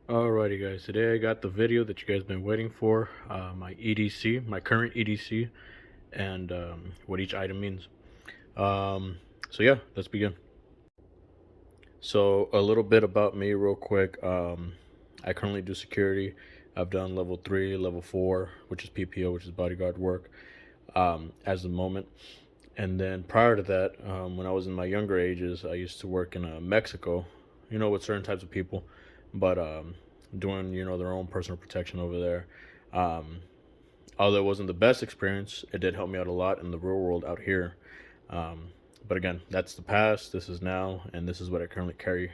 Alrighty guys, today I got the video that you guys been waiting for, my EDC, my current EDC, and what each item means. So yeah, let's begin. So a little bit about me real quick. I currently do security. I've done level 3, level 4, which is PPO, which is bodyguard work, as the moment. And then prior to that, when I was in my younger ages, I used to work in Mexico, with certain types of people, but doing, their own personal protection over there. Um, Although it wasn't the best experience, it did help me out a lot in the real world out here. Um, but again, that's the past, this is now, and this is what I currently carry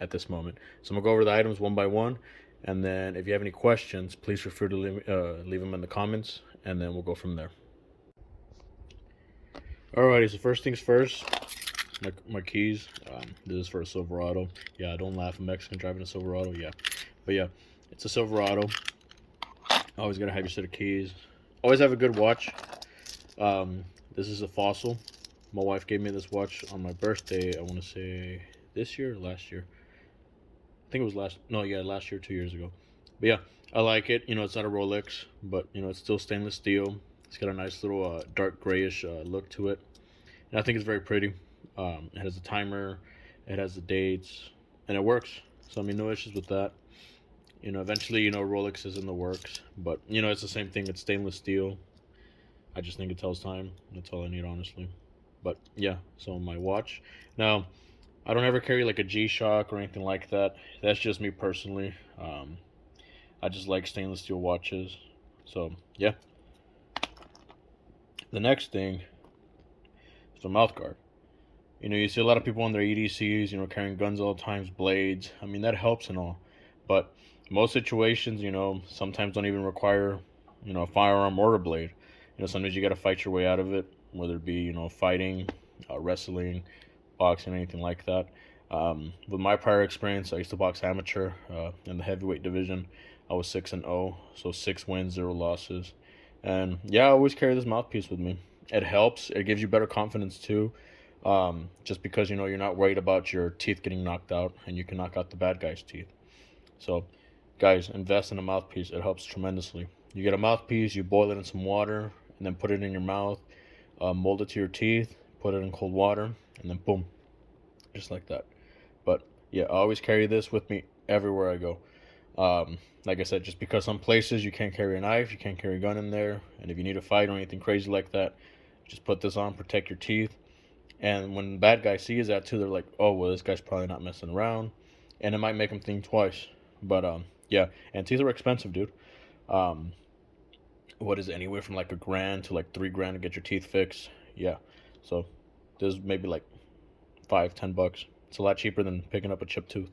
at this moment. So I'm going to go over the items one by one, and then if you have any questions, please feel free to leave them in the comments, and then we'll go from there. Alrighty, so first things first, my keys. This is for a Silverado. Yeah, don't laugh, a Mexican driving a Silverado. Yeah, but yeah, it's a Silverado. Always gotta have your set of keys. Always have a good watch. This is a Fossil. My wife gave me this watch on my birthday. I want to say this year or last year. I think it was last year, 2 years ago. But yeah, I like it. It's not a Rolex, but it's still stainless steel. It's got a nice little dark grayish look to it, and I think it's very pretty. It has a timer, it has the dates, and it works. So I mean, no issues with that. Eventually, Rolex is in the works, but it's the same thing. It's stainless steel. I just think it tells time. That's all I need, honestly. But yeah, so my watch. Now, I don't ever carry like a G-Shock or anything like that. That's just me personally. I just like stainless steel watches. So yeah. The next thing is a mouth guard. You see a lot of people on their EDCs, carrying guns all the times, blades. I mean, that helps and all. But most situations, sometimes don't even require, a firearm or a blade. Sometimes you got to fight your way out of it, whether it be, fighting, wrestling, boxing, anything like that. With my prior experience, I used to box amateur in the heavyweight division. I was 6-0, so 6 wins, 0 losses. And yeah, I always carry this mouthpiece with me. It helps. It gives you better confidence too. Just because you're not worried about your teeth getting knocked out, and you can knock out the bad guy's teeth. So, guys, invest in a mouthpiece. It helps tremendously. You get a mouthpiece, you boil it in some water, and then put it in your mouth, mold it to your teeth, put it in cold water, and then boom, just like that. But yeah, I always carry this with me everywhere I go. Like I said, just because some places you can't carry a knife, you can't carry a gun in there, and if you need a fight or anything crazy like that, just put this on, protect your teeth. And when bad guys sees that too, they're like, oh, well, this guy's probably not messing around, and it might make them think twice. But yeah, and teeth are expensive, dude. Um, what is it, anywhere from like $1,000 to like $3,000 to get your teeth fixed? Yeah, so there's maybe like $5-10. It's a lot cheaper than picking up a chipped tooth.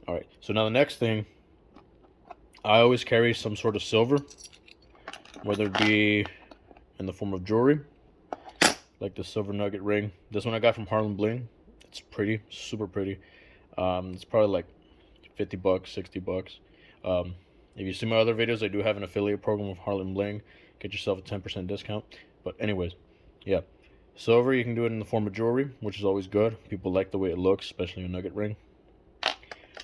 All right, so now the next thing, I always carry some sort of silver, whether it be in the form of jewelry, like the silver nugget ring. This one I got from Harlem Bling. It's pretty, super pretty. It's probably like $50, $60. If you see my other videos, I do have an affiliate program with Harlem Bling. Get yourself a 10% discount. But anyways, yeah. Silver, you can do it in the form of jewelry, which is always good. People like the way it looks, especially a nugget ring.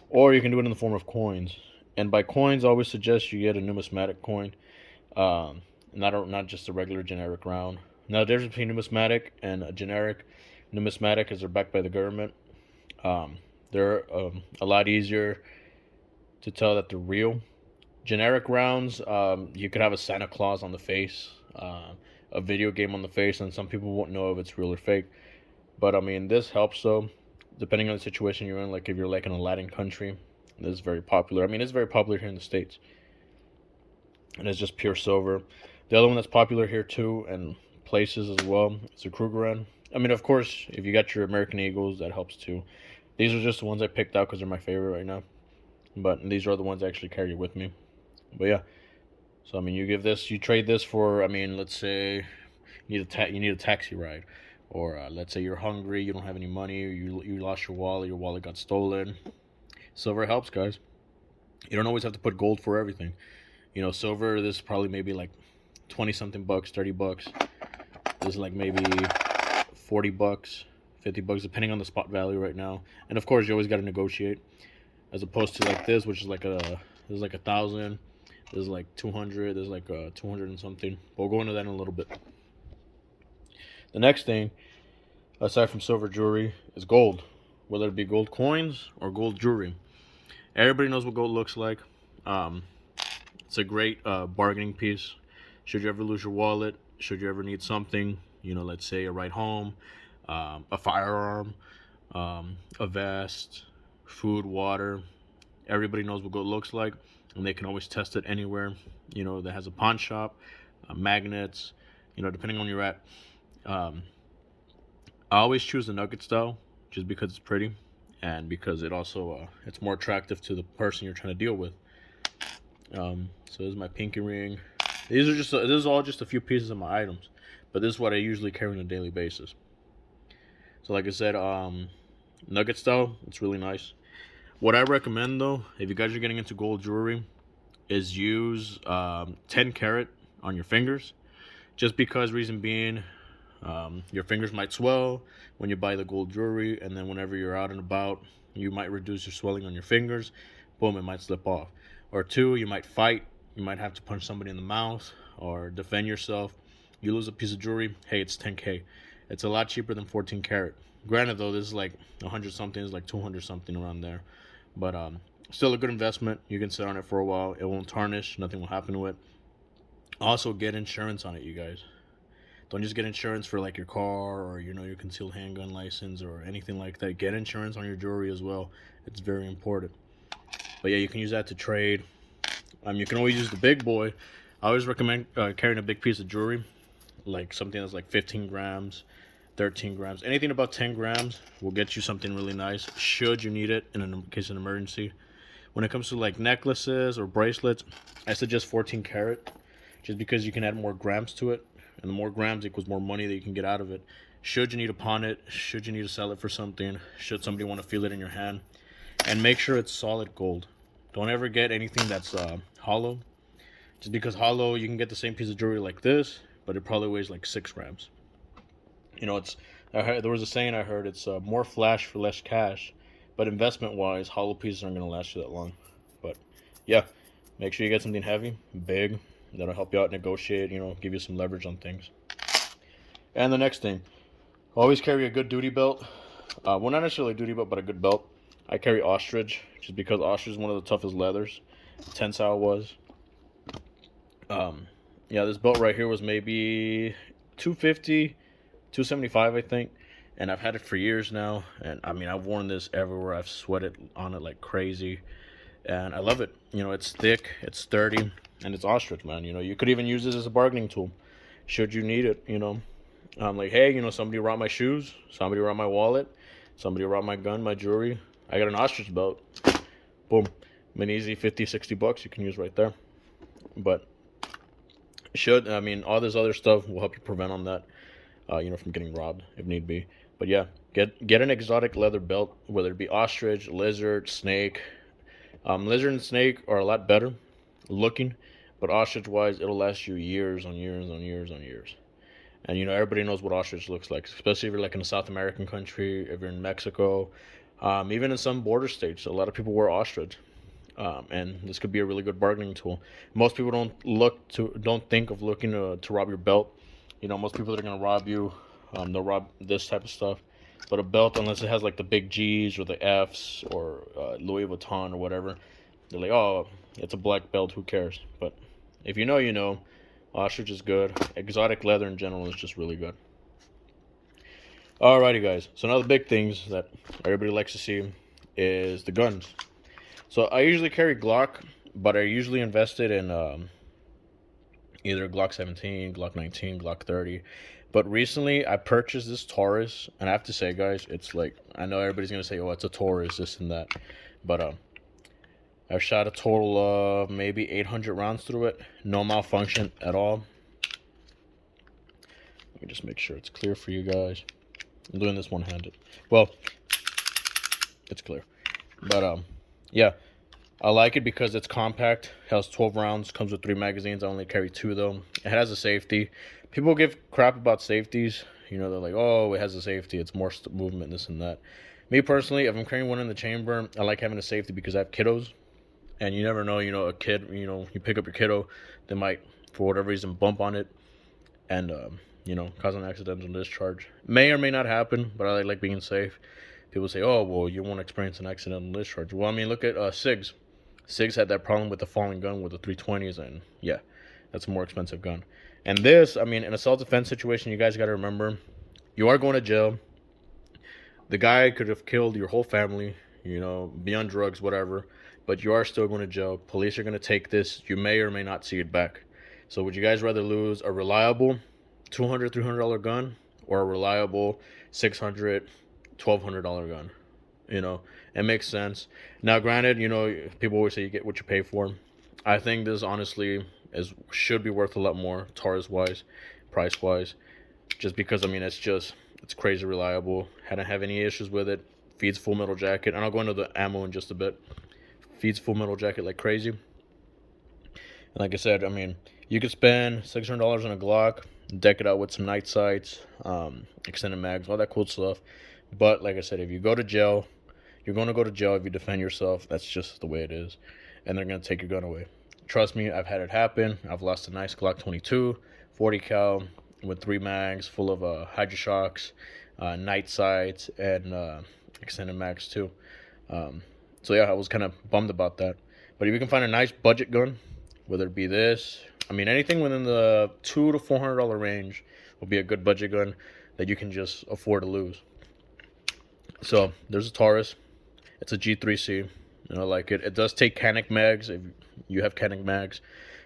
Or you can do it in the form of coins. And by coins, I always suggest you get a numismatic coin. Not just a regular generic round. Now, the difference between numismatic and a generic, numismatic is they're backed by the government. They're a lot easier to tell that they're real. Generic rounds, you could have a Santa Claus on the face, a video game on the face, and some people won't know if it's real or fake. But I mean, this helps though, depending on the situation you're in. Like if you're like in a Latin country, this is very popular. I mean, it's very popular here in the States, and it's just pure silver. The other one that's popular here too, and places as well, is a Krugerrand. I mean, of course, if you got your American Eagles, that helps too. These are just the ones I picked out because they're my favorite right now. But these are the ones I actually carry with me. But yeah, so I mean, you trade this for, I mean, let's say you need a taxi ride, or let's say you're hungry, you don't have any money, or you lost your wallet got stolen. Silver helps, guys. You don't always have to put gold for everything. Silver, this is probably maybe like 20 something bucks, $30. This is like maybe $40, $50, depending on the spot value right now. And of course, you always got to negotiate. as opposed to like this, which is like there's like 1,000, there's like 200, there's like 200 and something. But we'll go into that in a little bit. The next thing, aside from silver jewelry, is gold, whether it be gold coins or gold jewelry. Everybody knows what gold looks like. Um, it's a great bargaining piece. Should you ever lose your wallet, should you ever need something, let's say a ride home, a firearm, a vest, food, water. Everybody knows what gold looks like, and they can always test it anywhere. That has a pawn shop, magnets. Depending on where you're at. I always choose the nugget style, just because it's pretty, and because it also it's more attractive to the person you're trying to deal with. So this is my pinky ring. This is all just a few pieces of my items, but this is what I usually carry on a daily basis. So like I said, nugget style, it's really nice. What I recommend though, if you guys are getting into gold jewelry, is use 10 karat on your fingers. Just because, reason being, your fingers might swell when you buy the gold jewelry, and then whenever you're out and about, you might reduce your swelling on your fingers. Boom, it might slip off. Or two, you might fight. You might have to punch somebody in the mouth or defend yourself. You lose a piece of jewelry. Hey, it's 10K. It's a lot cheaper than 14 karat. Granted, though, this is like 100 something. It's like 200 something around there. But still a good investment. You can sit on it for a while. It won't tarnish. Nothing will happen to it. Also, get insurance on it, you guys. Don't just get insurance for like your car or your concealed handgun license or anything like that. Get insurance on your jewelry as well. It's very important. But yeah, you can use that to trade. You can always use the big boy. I always recommend carrying a big piece of jewelry, like something that's like 15 grams, 13 grams. Anything about 10 grams will get you something really nice, should you need it in case of an emergency. When it comes to like necklaces or bracelets, I suggest 14 karat, just because you can add more grams to it, and the more grams equals more money that you can get out of it. Should you need to pawn it, should you need to sell it for something, should somebody want to feel it in your hand. And make sure it's solid gold. Don't ever get anything that's hollow. Just because hollow, you can get the same piece of jewelry like this, but it probably weighs like 6 grams. There was a saying I heard, it's more flash for less cash. But investment-wise, hollow pieces aren't going to last you that long. But yeah, make sure you get something heavy, big, that'll help you out negotiate, give you some leverage on things. And the next thing, always carry a good duty belt. Well, not necessarily a duty belt, but a good belt. I carry ostrich, just because ostrich is one of the toughest leathers. Tensile was. Yeah, this belt right here was maybe 250, 275, I think. And I've had it for years now. And I mean, I've worn this everywhere. I've sweated on it like crazy. And I love it. It's thick, it's sturdy, and it's ostrich, man. You could even use this as a bargaining tool, should you need it. I'm like, hey, somebody robbed my shoes, somebody robbed my wallet, somebody robbed my gun, my jewelry. I got an ostrich belt. Boom. An easy 50, 60 bucks you can use right there. But all this other stuff will help you prevent on that, from getting robbed if need be. But yeah, get an exotic leather belt, whether it be ostrich, lizard, snake. Lizard and snake are a lot better looking, but ostrich wise, it'll last you years on years on years on years. And everybody knows what ostrich looks like, especially if you're like in a South American country, if you're in Mexico, even in some border states. A lot of people wear ostrich, and this could be a really good bargaining tool. Most people don't think of looking to rob your belt. Most people that are gonna rob you, they'll rob this type of stuff. But a belt, unless it has like the big G's or the F's or Louis Vuitton or whatever, they're like, oh, it's a black belt, who cares? But if you know, you know. Ostrich is good. Exotic leather in general is just really good. Alrighty, guys. So now the big things that everybody likes to see is the guns. So I usually carry Glock, but I usually invested in either Glock 17, Glock 19, Glock 30. But recently I purchased this Taurus, and I have to say, guys, it's like, I know everybody's gonna say, oh, it's a Taurus, this and that, but I've shot a total of maybe 800 rounds through it. No malfunction at all. Let me just make sure it's clear for you guys. I'm doing this one-handed. Well, it's clear. But, yeah. I like it because it's compact. It has 12 rounds. Comes with 3 magazines. I only carry 2, though. It has a safety. People give crap about safeties. They're like, oh, it has a safety. It's more movement, this and that. Me personally, if I'm carrying one in the chamber, I like having a safety because I have kiddos, and you never know. A kid. You pick up your kiddo, they might, for whatever reason, bump on it, and cause an accidental discharge. May or may not happen, but I like being safe. People say, "Oh, well, you won't experience an accidental discharge." Well, I mean, look at SIGs. SIGs had that problem with the falling gun with the 320s, and yeah, that's a more expensive gun. And this, I mean, in a self-defense situation, you guys got to remember, you are going to jail. The guy could have killed your whole family, be on drugs, whatever, but you are still going to jail. Police are going to take this. You may or may not see it back. So would you guys rather lose a reliable $200, $300 gun or a reliable $600, $1,200 gun? It makes sense. Now, granted, people always say you get what you pay for. I think this honestly should be worth a lot more, Taurus wise, price wise, just because it's crazy reliable. Hadn't have any issues with it. Feeds Full Metal Jacket, and I'll go into the ammo in just a bit. Feeds Full Metal Jacket like crazy. And like I said, I mean, you could spend $600 on a Glock, deck it out with some night sights, extended mags, all that cool stuff. But like I said, if you go to jail, you're going to go to jail if you defend yourself. That's just the way it is. And they're going to take your gun away. Trust me, I've had it happen. I've lost a nice Glock 22, 40 cal with 3 mags full of Hydra-Shocks, night sights, and extended mags too. So yeah, I was kind of bummed about that. But if you can find a nice budget gun, whether it be this, I mean, anything within the $200 to $400 range will be a good budget gun that you can just afford to lose. So there's a Taurus. It's a G3C. I like it. It does take Canic mags. If you have Canic mags,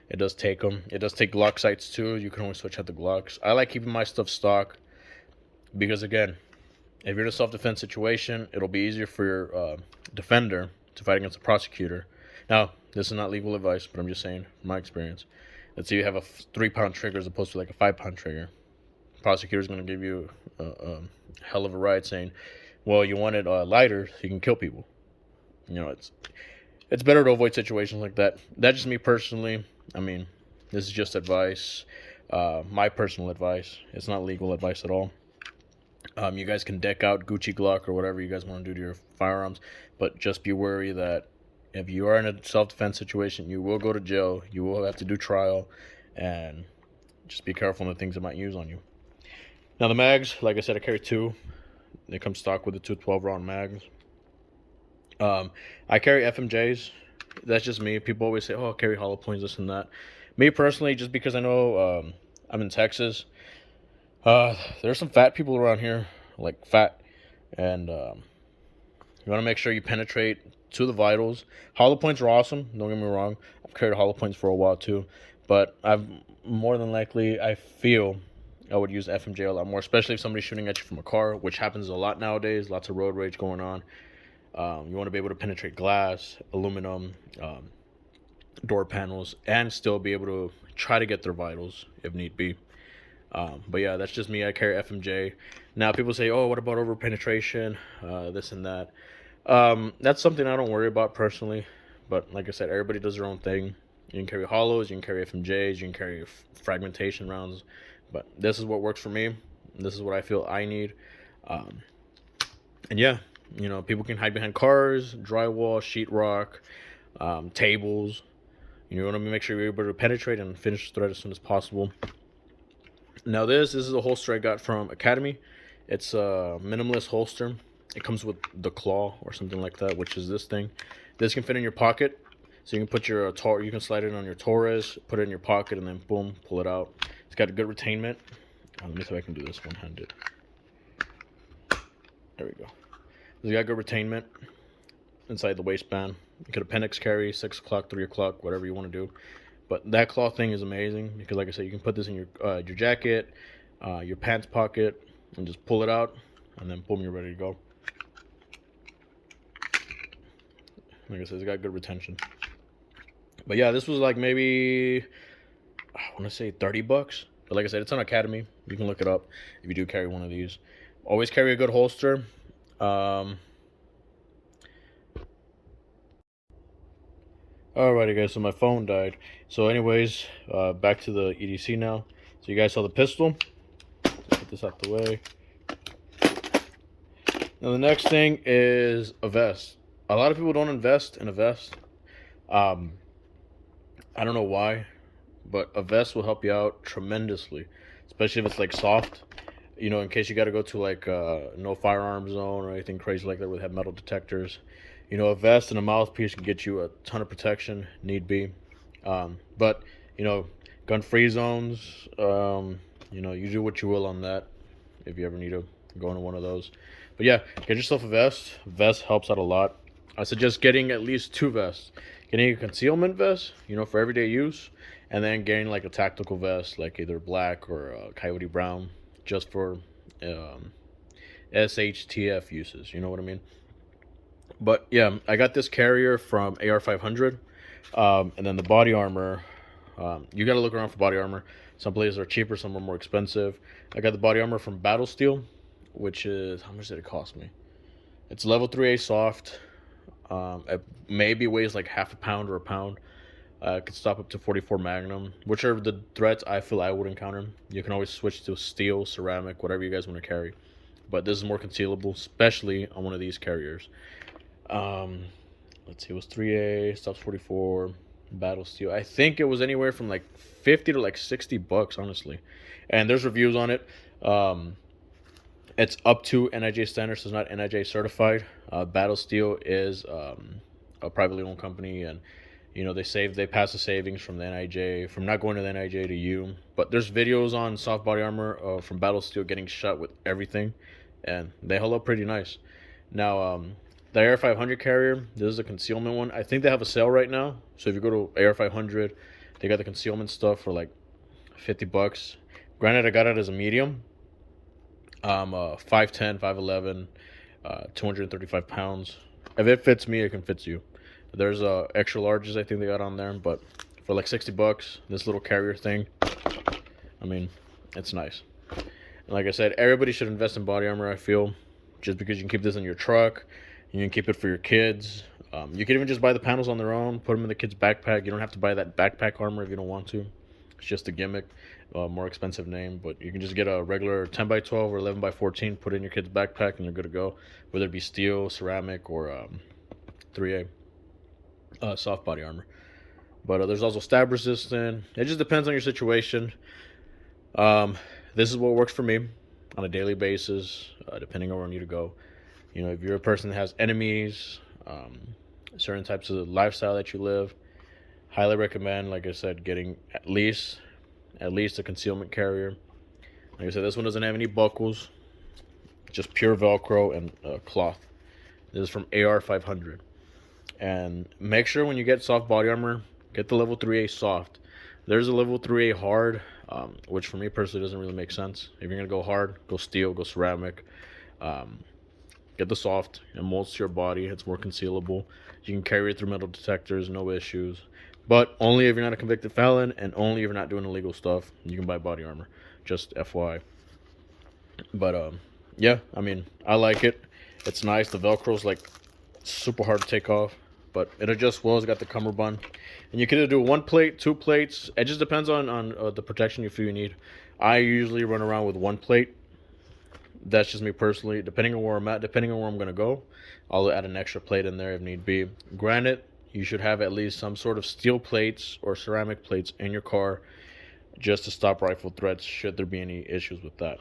it does take them. It does take Glock sights too. You can always switch out the Glocks. I like keeping my stuff stock because, again, if you're in a self-defense situation, it'll be easier for your defender to fight against the prosecutor. Now, this is not legal advice, but I'm just saying from my experience. Let's say you have a 3-pound trigger as opposed to like a 5-pound trigger. The prosecutor's going to give you a hell of a ride saying, well, you want it lighter so you can kill people. It's better to avoid situations like that. That's just me personally. I mean, this is just advice, my personal advice. It's not legal advice at all. You guys can deck out Gucci Glock or whatever you guys want to do to your firearms, but just be wary that if you are in a self-defense situation, you will go to jail. You will have to do trial, and just be careful on the things that might use on you. Now, the mags, like I said, I carry 2. They come stock with the 2 12-round mags. I carry FMJs. That's just me. People always say, oh, I'll carry hollow points, this and that. Me personally, just because I know I'm in Texas, there's some fat people around here, like fat, and you want to make sure you penetrate to the vitals. Hollow points are awesome, don't get me wrong. I've carried hollow points for a while too, but I've more than likely, I feel I would use FMJ a lot more, especially if somebody's shooting at you from a car, which happens a lot nowadays. Lots of road rage going on. You want to be able to penetrate glass, aluminum, door panels, and still be able to try to get their vitals if need be. But yeah, that's just me. I carry FMJ. Now, people say, oh, what about over penetration, this and that. That's something I don't worry about personally. But like I said, everybody does their own thing. You can carry hollows, you can carry FMJs, you can carry fragmentation rounds. But this is what works for me. This is what I feel I need. And yeah, people can hide behind cars, drywall, sheetrock, tables. You want to make sure you're able to penetrate and finish the thread as soon as possible. Now this is a holster I got from Academy. It's a minimalist holster. It comes with the claw or something like that, which is this thing. This can fit in your pocket. So you can put you can slide it on your Taurus, put it in your pocket, and then boom, pull it out. It's got a good retainment. Let me see if I can do this one-handed. There we go. It's got good retainment inside the waistband. You could appendix carry, 6 o'clock, 3 o'clock, whatever you want to do. But that claw thing is amazing because, like I said, you can put this in your jacket, your pants pocket, and just pull it out, and then boom, you're ready to go. Like I said, it's got good retention. But yeah, this was like maybe, I want to say $30. But like I said, it's on Academy. You can look it up if you do carry one of these. Always carry a good holster. Alrighty guys, so my phone died. So anyways, back to the EDC now. So you guys saw the pistol. Put this out the way. Now the next thing is a vest. A lot of people don't invest in a vest. Um, I don't know why, but a vest will help you out tremendously, especially if it's like soft. You know, in case you got to go to like no firearm zone or anything crazy like that where they have metal detectors. You know, a vest and a mouthpiece can get you a ton of protection, need be. But you know, gun-free zones. You know, you do what you will on that if you ever need to go into one of those. But yeah, get yourself a vest. Vest helps out a lot. I suggest getting at least two vests. Getting a concealment vest, you know, for everyday use, and then getting like a tactical vest, like either black or coyote brown, just for um, SHTF uses. You know what I mean? But yeah, I got this carrier from AR 500, and then the body armor. You got to look around for body armor. Some places are cheaper, some are more expensive. I got the body armor from Battle Steel, which is how much did it cost me? It's level 3A soft. It maybe weighs like half a pound or a pound. It could stop up to 44 Magnum. Which are the threats I feel I would encounter. You can always switch to steel, ceramic, whatever you guys want to carry. But this is more concealable, especially on one of these carriers. Um, let's see, it was 3A, stops 44, Battle Steel. I think it was anywhere from like 50 to like $60, honestly. And there's reviews on it. It's up to NIJ standards, so it's not NIJ certified. Battle Steel is a privately owned company, and you know they pass the savings from the NIJ from not going to the NIJ to you. But there's videos on soft body armor from Battle Steel getting shot with everything, and they hold up pretty nice. Now the AR 500 carrier, this is a concealment one. I think they have a sale right now, so if you go to AR 500, they got the concealment stuff for like $50. Granted, I got it as a medium. 5'10", 5'11", 235 pounds. If it fits me, it can fit you. There's extra larges I think they got on there, but for like $60, this little carrier thing, I mean, it's nice. And like I said, everybody should invest in body armor, I feel, just because you can keep this in your truck, you can keep it for your kids. You can even just buy the panels on their own, put them in the kid's backpack. You don't have to buy that backpack armor if you don't want to. It's just a gimmick, more expensive name, but you can just get a regular 10x12 or 11x14, put it in your kid's backpack, and you're good to go. Whether it be steel, ceramic, or 3A soft body armor. But there's also stab resistant. It just depends on your situation. This is what works for me on a daily basis, depending on where I need to go. You know, if you're a person that has enemies, certain types of lifestyle that you live, highly recommend, like I said, getting at least a concealment carrier. Like I said, this one doesn't have any buckles, just pure Velcro and cloth. This is from AR 500. And make sure when you get soft body armor, get the level 3A soft. There's a level 3A hard, which for me personally doesn't really make sense. If you're going to go hard, go steel, go ceramic. Get the soft. It molds to your body. It's more concealable. You can carry it through metal detectors, no issues. But only if you're not a convicted felon, and only if you're not doing illegal stuff, you can buy body armor. Just FYI. But yeah, I mean, I like it. It's nice. The Velcro's like super hard to take off, but it adjusts well. It's got the cummerbund, and you can either do one plate, two plates. It just depends on the protection you feel you need. I usually run around with one plate. That's just me personally. Depending on where I'm at, depending on where I'm gonna go, I'll add an extra plate in there if need be. Granted, you should have at least some sort of steel plates or ceramic plates in your car just to stop rifle threats should there be any issues with that.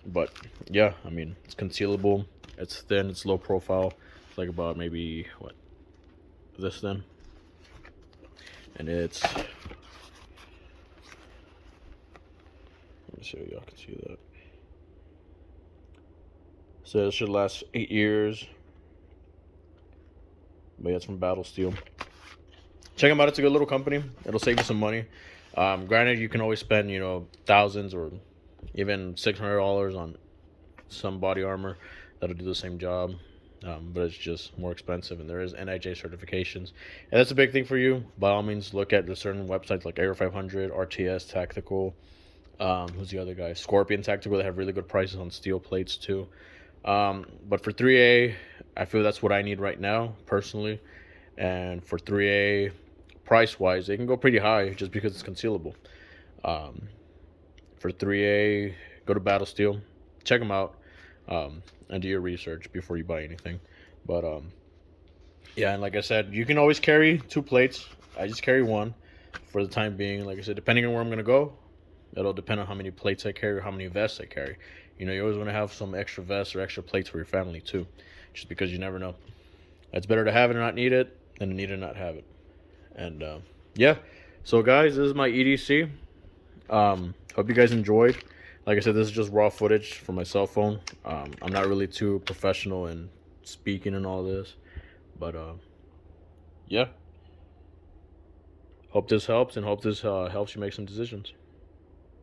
But yeah, I mean, it's concealable, it's thin, it's low profile. It's like about maybe what, this thin, and it's, let me see if y'all can see that. So it should last 8 years. But yeah, it's from Battle Steel. Check them out. It's a good little company. It'll save you some money. Granted, you can always spend, you know, thousands or even $600 on some body armor that'll do the same job. But it's just more expensive, and there is NIJ certifications. And that's a big thing for you. By all means, look at the certain websites like AR 500, RTS Tactical. Who's the other guy? Scorpion Tactical. They have really good prices on steel plates too. But for 3A, I feel that's what I need right now, personally. And for 3A, price-wise, they can go pretty high just because it's concealable. For 3A, go to Battle Steel. Check them out. and do your research before you buy anything. But yeah, and like I said, you can always carry 2 plates. I just carry one for the time being. Like I said, depending on where I'm gonna go, it'll depend on how many plates I carry or how many vests I carry. You always want to have some extra vests or extra plates for your family too, just because you never know. It's better to have it and not need it than to need it and not have it. And yeah, so guys, this is my EDC. Hope you guys enjoyed. Like I said, this is just raw footage from my cell phone. I'm not really too professional in speaking and all this, but yeah. Hope this helps, and hope this helps you make some decisions.